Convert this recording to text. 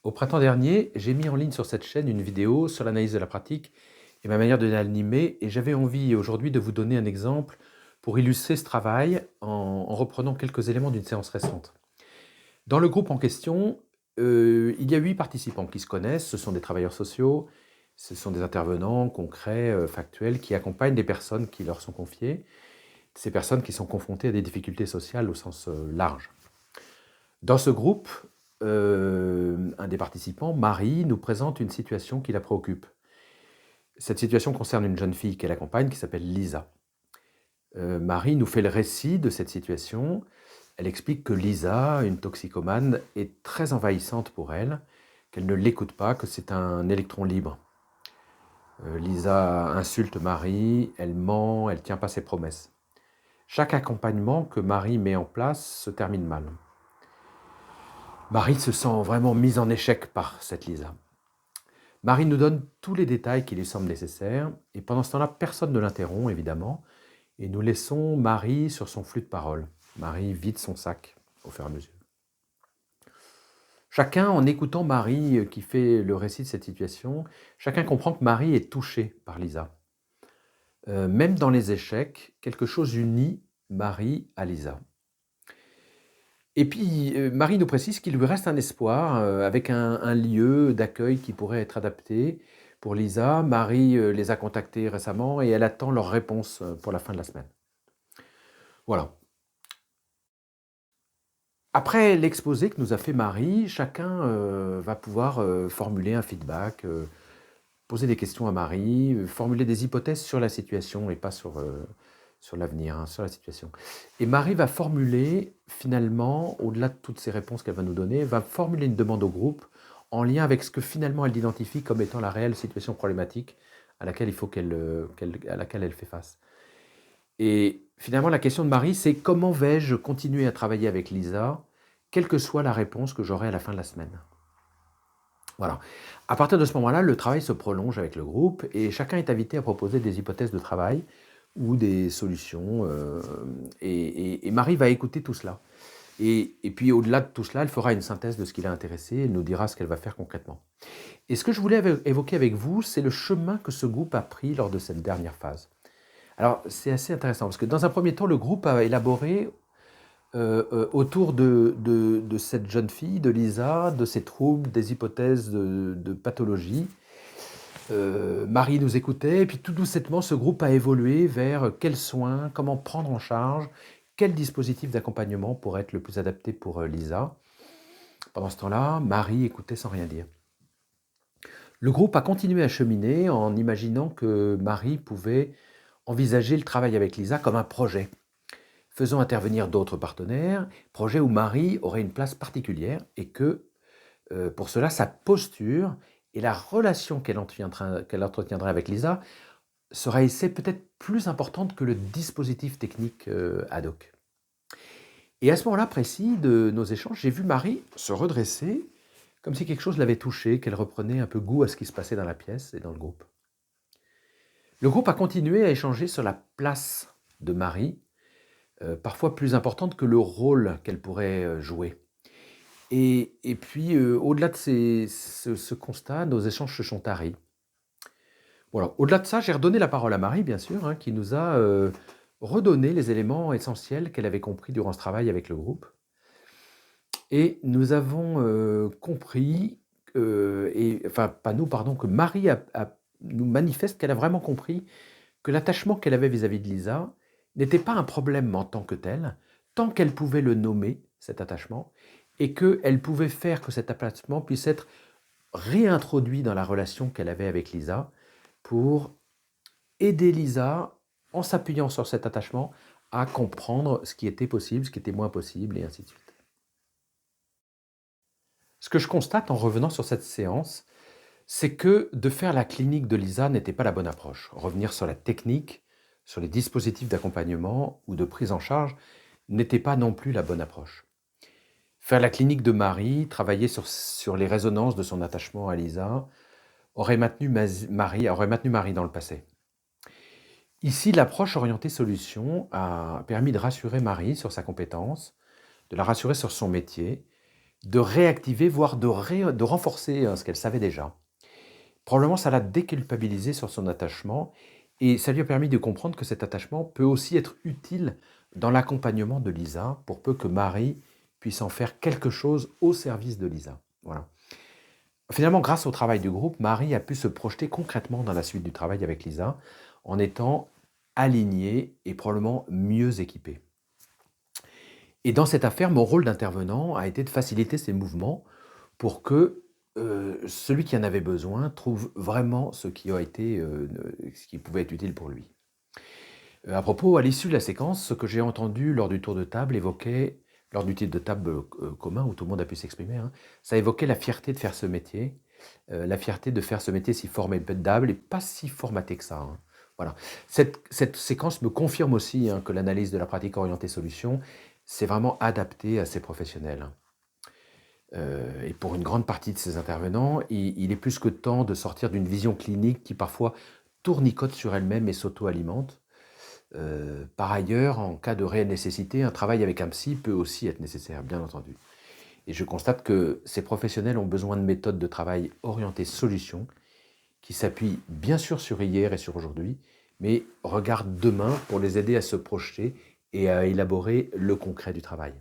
Au printemps dernier, j'ai mis en ligne sur cette chaîne une vidéo sur l'analyse de la pratique et ma manière de l'animer, et j'avais envie aujourd'hui de vous donner un exemple pour illustrer ce travail en reprenant quelques éléments d'une séance récente. Dans le groupe en question, il y a 8 participants qui se connaissent, ce sont des travailleurs sociaux, ce sont des intervenants concrets, factuels, qui accompagnent des personnes qui leur sont confiées, ces personnes qui sont confrontées à des difficultés sociales au sens large. Dans ce groupe, un des participants, Marie, nous présente une situation qui la préoccupe. Cette situation concerne une jeune fille qu'elle accompagne qui s'appelle Lisa. Marie nous fait le récit de cette situation. Elle explique que Lisa, une toxicomane, est très envahissante pour elle, qu'elle ne l'écoute pas, que c'est un électron libre. Lisa insulte Marie, elle ment, elle ne tient pas ses promesses. Chaque accompagnement que Marie met en place se termine mal. Marie se sent vraiment mise en échec par cette Lisa. Marie nous donne tous les détails qui lui semblent nécessaires, et pendant ce temps-là, personne ne l'interrompt, évidemment, et nous laissons Marie sur son flux de parole. Marie vide son sac au fur et à mesure. Chacun, en écoutant Marie qui fait le récit de cette situation, chacun comprend que Marie est touchée par Lisa. Même dans les échecs, quelque chose unit Marie à Lisa. Et puis, Marie nous précise qu'il lui reste un espoir avec un lieu d'accueil qui pourrait être adapté pour Lisa. Marie les a contactés récemment et elle attend leur réponse pour la fin de la semaine. Voilà. Après l'exposé que nous a fait Marie, chacun va pouvoir formuler un feedback, poser des questions à Marie, formuler des hypothèses sur la situation et pas sur l'avenir, sur la situation. Et Marie va formuler, finalement, au-delà de toutes ces réponses qu'elle va nous donner, va formuler une demande au groupe en lien avec ce que finalement elle identifie comme étant la réelle situation problématique à laquelle il faut à laquelle elle fait face. Et finalement, la question de Marie, c'est comment vais-je continuer à travailler avec Lisa, quelle que soit la réponse que j'aurai à la fin de la semaine. Voilà. À partir de ce moment-là, le travail se prolonge avec le groupe et chacun est invité à proposer des hypothèses de travail ou des solutions. Et Marie va écouter tout cela. Et puis au-delà de tout cela, elle fera une synthèse de ce qui l'a intéressé, elle nous dira ce qu'elle va faire concrètement. Et ce que je voulais évoquer avec vous, c'est le chemin que ce groupe a pris lors de cette dernière phase. Alors c'est assez intéressant, parce que dans un premier temps, le groupe a élaboré autour de cette jeune fille, de Lisa, de ses troubles, des hypothèses de pathologie. Marie nous écoutait, et puis tout doucement, ce groupe a évolué vers quels soins, comment prendre en charge, quel dispositif d'accompagnement pourrait être le plus adapté pour Lisa. Pendant ce temps-là, Marie écoutait sans rien dire. Le groupe a continué à cheminer en imaginant que Marie pouvait envisager le travail avec Lisa comme un projet, faisant intervenir d'autres partenaires, projet où Marie aurait une place particulière et que, pour cela, sa posture et la relation qu'elle entretiendrait avec Lisa serait peut-être plus importante que le dispositif technique ad hoc. Et à ce moment-là précis de nos échanges, j'ai vu Marie se redresser, comme si quelque chose l'avait touchée, qu'elle reprenait un peu goût à ce qui se passait dans la pièce et dans le groupe. Le groupe a continué à échanger sur la place de Marie, parfois plus importante que le rôle qu'elle pourrait jouer. Et puis, au-delà de ce constat, nos échanges se sont taris. Voilà. Au-delà de ça, j'ai redonné la parole à Marie, bien sûr, qui nous a redonné les éléments essentiels qu'elle avait compris durant ce travail avec le groupe. Et nous avons compris, que Marie nous manifeste qu'elle a vraiment compris que l'attachement qu'elle avait vis-à-vis de Lisa n'était pas un problème en tant que tel, tant qu'elle pouvait le nommer, cet attachement, et qu'elle pouvait faire que cet attachement puisse être réintroduit dans la relation qu'elle avait avec Lisa pour aider Lisa, en s'appuyant sur cet attachement, à comprendre ce qui était possible, ce qui était moins possible, et ainsi de suite. Ce que je constate en revenant sur cette séance, c'est que de faire la clinique de Lisa n'était pas la bonne approche. Revenir sur la technique, sur les dispositifs d'accompagnement ou de prise en charge n'était pas non plus la bonne approche. Faire la clinique de Marie, travailler sur les résonances de son attachement à Lisa, aurait maintenu Marie dans le passé. Ici, l'approche orientée solution a permis de rassurer Marie sur sa compétence, de la rassurer sur son métier, de réactiver, voire de renforcer ce qu'elle savait déjà. Probablement, ça l'a déculpabilisée sur son attachement et ça lui a permis de comprendre que cet attachement peut aussi être utile dans l'accompagnement de Lisa, pour peu que Marie puisse en faire quelque chose au service de Lisa. Voilà. Finalement, grâce au travail du groupe, Marie a pu se projeter concrètement dans la suite du travail avec Lisa en étant alignée et probablement mieux équipée. Et dans cette affaire, mon rôle d'intervenant a été de faciliter ces mouvements pour que celui qui en avait besoin trouve vraiment ce qui pouvait être utile pour lui. À propos, à l'issue de la séquence, ce que j'ai entendu lors du tour de table évoquait, lors du tour de table commun où tout le monde a pu s'exprimer, hein, ça évoquait la fierté de faire ce métier, la fierté de faire ce métier si formidable et pas si formaté que ça, hein. Voilà. Cette séquence me confirme aussi que l'analyse de la pratique orientée solution, c'est vraiment adapté à ces professionnels, hein. Et pour une grande partie de ces intervenants, il est plus que temps de sortir d'une vision clinique qui parfois tournicote sur elle-même et s'auto-alimente. Par ailleurs, en cas de réelle nécessité, un travail avec un psy peut aussi être nécessaire, bien entendu. Et je constate que ces professionnels ont besoin de méthodes de travail orientées solutions, qui s'appuient bien sûr sur hier et sur aujourd'hui, mais regardent demain pour les aider à se projeter et à élaborer le concret du travail.